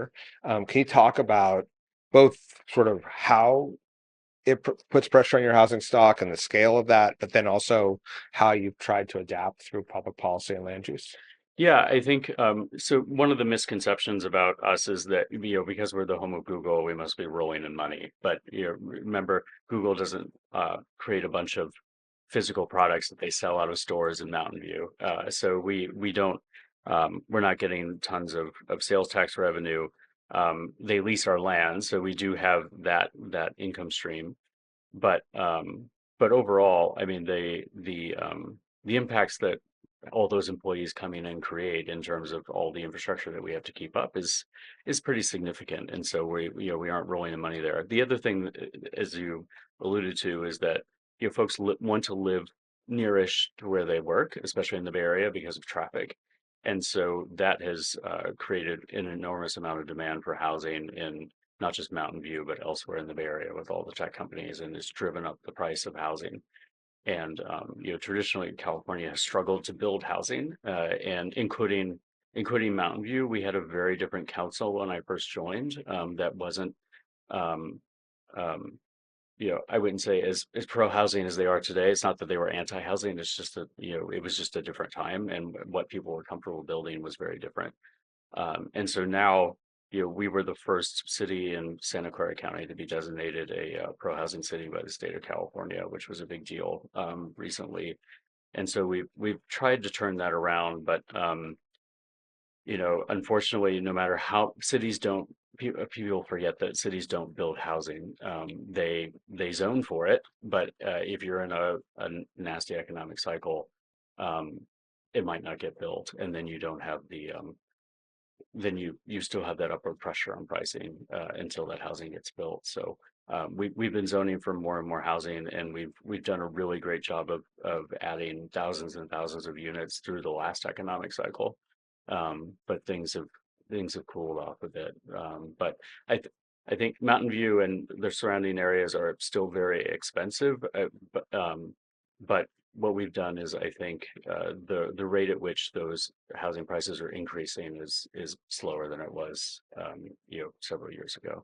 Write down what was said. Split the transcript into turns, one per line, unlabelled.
year. Can you talk about both sort of how it puts pressure on your housing stock and the scale of that, but then also how you've tried to adapt through public policy and land use?
Yeah, I think so. One of the misconceptions about us is that because we're the home of Google, we must be rolling in money. But remember, Google doesn't create a bunch of physical products that they sell out of stores in Mountain View. So we don't we're not getting tons of sales tax revenue. They lease our land, so we do have that income stream. But overall, I mean the impacts that all those employees coming in create in terms of all the infrastructure that we have to keep up is pretty significant. And so we aren't rolling the money there. The other thing, as you alluded to, is that folks want to live nearish to where they work, especially in the Bay Area because of traffic. And so that has created an enormous amount of demand for housing in not just Mountain View, but elsewhere in the Bay Area with all the tech companies, and it's driven up the price of housing. And traditionally, California has struggled to build housing, and including Mountain View. We had a very different council when I first joined. That wasn't, um, um, I wouldn't say as pro housing as they are today. It's not that they were anti housing. It's just that it was just a different time, and what people were comfortable building was very different. And so now, we were the first city in Santa Clara County to be designated a pro-housing city by the state of California, which was a big deal recently. And so we've tried to turn that around, but unfortunately, no matter how cities don't, people forget that cities don't build housing. They zone for it, but if you're in a nasty economic cycle, um, it might not get built, and then you don't have the then you still have that upward pressure on pricing until that housing gets built. So we've been zoning for more and more housing, and we've done a really great job of adding thousands and thousands of units through the last economic cycle. But things have cooled off a bit. But I think Mountain View and the surrounding areas are still very expensive. But what we've done is, I think, the rate at which those housing prices are increasing is slower than it was several years ago.